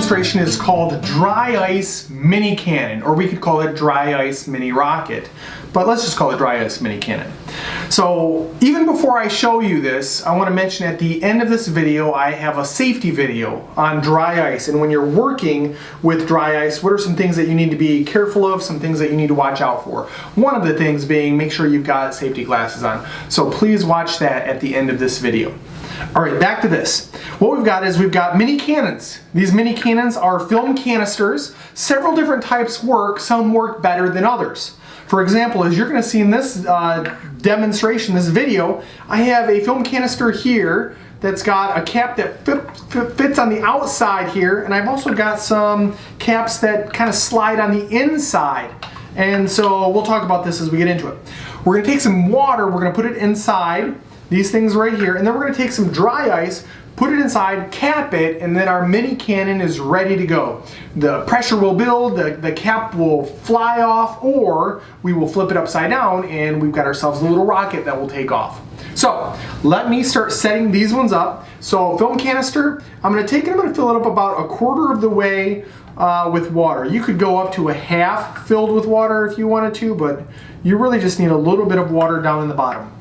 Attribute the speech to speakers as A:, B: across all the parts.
A: demonstration is called Dry Ice Mini Cannon, or we could call it Dry Ice Mini Rocket, but let's just call it Dry Ice Mini Cannon. So even before I show you this, I want to mention at the end of this video I have a safety video on dry ice, and when you're working with dry ice, what are some things that you need to be careful of, some things that you need to watch out for. One of the things being, make sure you've got safety glasses on. So please watch that at the end of this video. Alright, back to this. What we've got is we've got mini cannons. These mini cannons are film canisters. Several different types work. Some work better than others. For example, as you're going to see in this demonstration, this video, I have a film canister here that's got a cap that fits on the outside here, and I've also got some caps that kind of slide on the inside. And so we'll talk about this as we get into it. We're going to take some water, we're going to put it inside these things right here, and then we're going to take some dry ice, put it inside, cap it, and then our mini cannon is ready to go. The pressure will build, the cap will fly off, or we will flip it upside down and we've got ourselves a little rocket that will take off. So let me start setting these ones up. So film canister, I'm going to take it, I'm going to fill it up about a quarter of the way with water. You could go up to a half filled with water if you wanted to, but you really just need a little bit of water down in the bottom.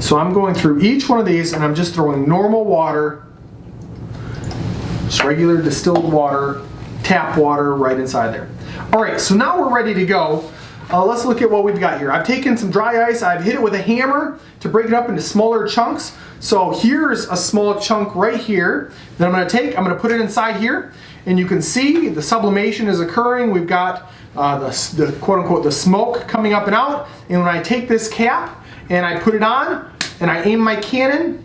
A: So I'm going through each one of these and I'm just throwing normal water, just regular distilled water, tap water right inside there. Alright, so now we're ready to go. Let's look at what we've got here. I've taken some dry ice, I've hit it with a hammer to break it up into smaller chunks. So here's a small chunk right here that I'm going to put it inside here, and you can see the sublimation is occurring. We've got the quote-unquote the smoke coming up and out, and when I take this cap and I put it on and I aim my cannon,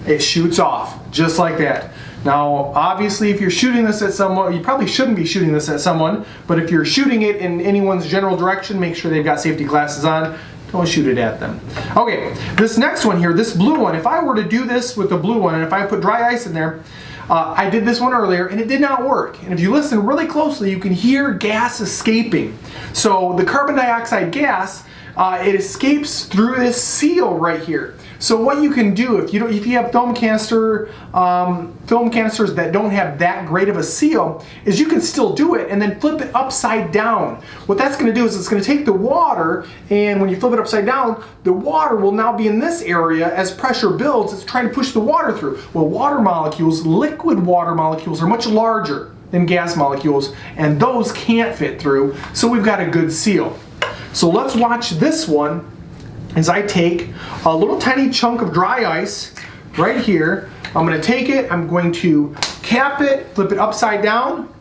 A: it shoots off just like that. Now obviously if you're shooting this at someone, you probably shouldn't be shooting this at someone, but if you're shooting it in anyone's general direction, make sure they've got safety glasses on. Don't shoot it at them. Okay, this next one here, this blue one, if I were to do this with the blue one and if I put dry ice in there, I did this one earlier and it did not work. And if you listen really closely, you can hear gas escaping. So the carbon dioxide gas, it escapes through this seal right here. So what you can do if you have film canisters that don't have that great of a seal, is you can still do it and then flip it upside down. What that's going to do is it's going to take the water, and when you flip it upside down, the water will now be in this area. As pressure builds, it's trying to push the water through. Well, water molecules, liquid water molecules, are much larger than gas molecules, and those can't fit through, so we've got a good seal. So let's watch this one as I take a little tiny chunk of dry ice right here. I'm going to take it, I'm going to cap it, flip it upside down.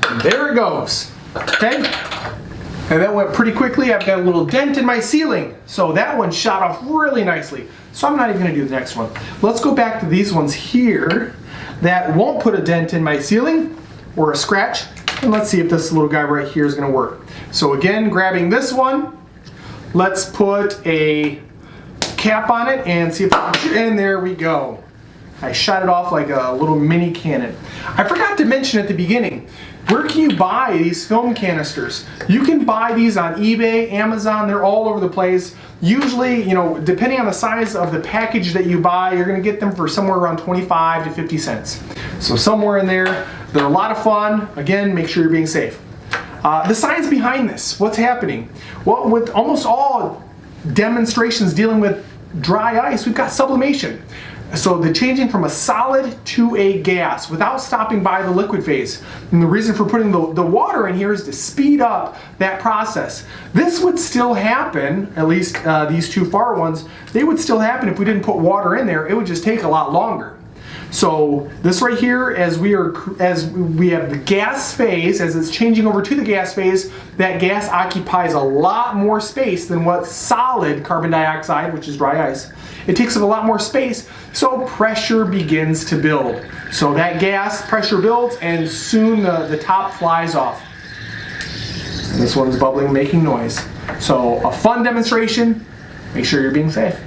A: And there it goes. Okay? And that went pretty quickly. I've got a little dent in my ceiling. So that one shot off really nicely. So I'm not even going to do the next one. Let's go back to these ones here that won't put a dent in my ceiling or a scratch. And let's see if this little guy right here is going to work. So again, grabbing this one, let's put a cap on it and see if and there we go. I shot it off like a little mini cannon. I forgot to mention at the beginning, where can you buy these film canisters? You can buy these on eBay, Amazon, they're all over the place. Usually, you know, depending on the size of the package that you buy, you're going to get them for somewhere around 25 to 50 cents. So somewhere in there, they're a lot of fun. Again, make sure you're being safe. The science behind this, what's happening? Well, with almost all demonstrations dealing with dry ice, we've got sublimation. So the changing from a solid to a gas without stopping by the liquid phase. And the reason for putting the water in here is to speed up that process. This would still happen, at least these two far ones, they would still happen if we didn't put water in there. It would just take a lot longer. So this right here, as we have the gas phase, as it's changing over to the gas phase, that gas occupies a lot more space than what solid carbon dioxide, which is dry ice. It takes up a lot more space, so pressure begins to build. So that gas pressure builds, and soon the top flies off. And this one is bubbling, making noise. So a fun demonstration. Make sure you're being safe.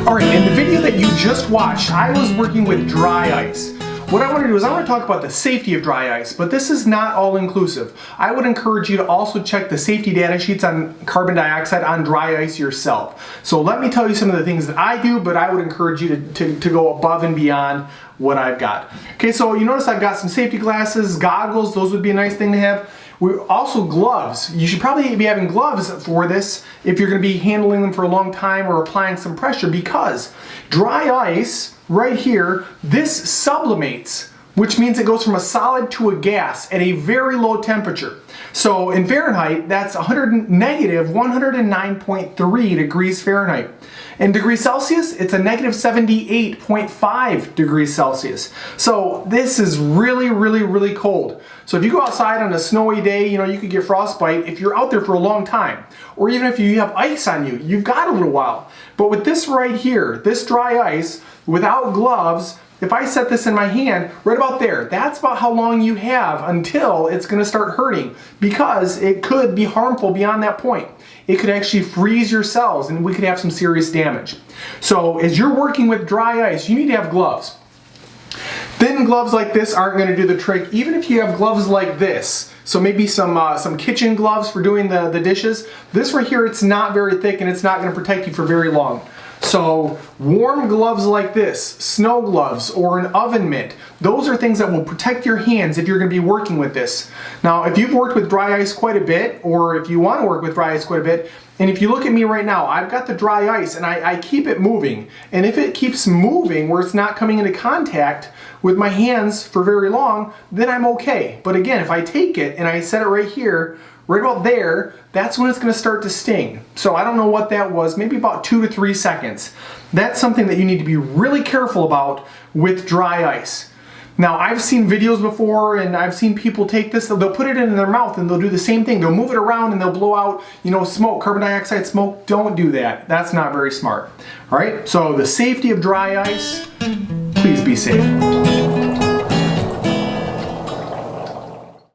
A: Alright, in the video that you just watched, I was working with dry ice. what I want to do is I want to talk about the safety of dry ice, but this is not all inclusive. I would encourage you to also check the safety data sheets on carbon dioxide on dry ice yourself. So let me tell you some of the things that I do, but I would encourage you to go above and beyond what I've got. Okay, so you notice I've got some safety glasses, goggles, those would be a nice thing to have. Also gloves. You should probably be having gloves for this if you're going to be handling them for a long time or applying some pressure, because dry ice right here, this sublimates, which means it goes from a solid to a gas at a very low temperature. So in Fahrenheit, that's negative 109.3 degrees Fahrenheit. In degrees Celsius, it's a negative 78.5 degrees Celsius. So this is really, really, really cold. So if you go outside on a snowy day, you could get frostbite if you're out there for a long time. Or even if you have ice on you, you've got a little while. But with this right here, this dry ice, without gloves, if I set this in my hand, right about there, that's about how long you have until it's going to start hurting, because it could be harmful beyond that point. It could actually freeze your cells and we could have some serious damage. So as you're working with dry ice, you need to have gloves. Thin gloves like this aren't going to do the trick, even if you have gloves like this. So maybe some kitchen gloves for doing the dishes. This right here, it's not very thick and it's not going to protect you for very long. So warm gloves like this, snow gloves, or an oven mitt, those are things that will protect your hands if you're going to be working with this. Now, if you've worked with dry ice quite a bit, or if you want to work with dry ice quite a bit, and if you look at me right now, I've got the dry ice and I keep it moving. And if it keeps moving where it's not coming into contact with my hands for very long, then I'm okay. But again, if I take it and I set it right here, right about there, that's when it's going to start to sting. So I don't know what that was, maybe about 2 to 3 seconds. That's something that you need to be really careful about with dry ice. Now, I've seen videos before and I've seen people take this, they'll put it in their mouth and they'll do the same thing. They'll move it around and they'll blow out, smoke, carbon dioxide smoke. Don't do that. That's not very smart. All right, so the safety of dry ice, please be safe.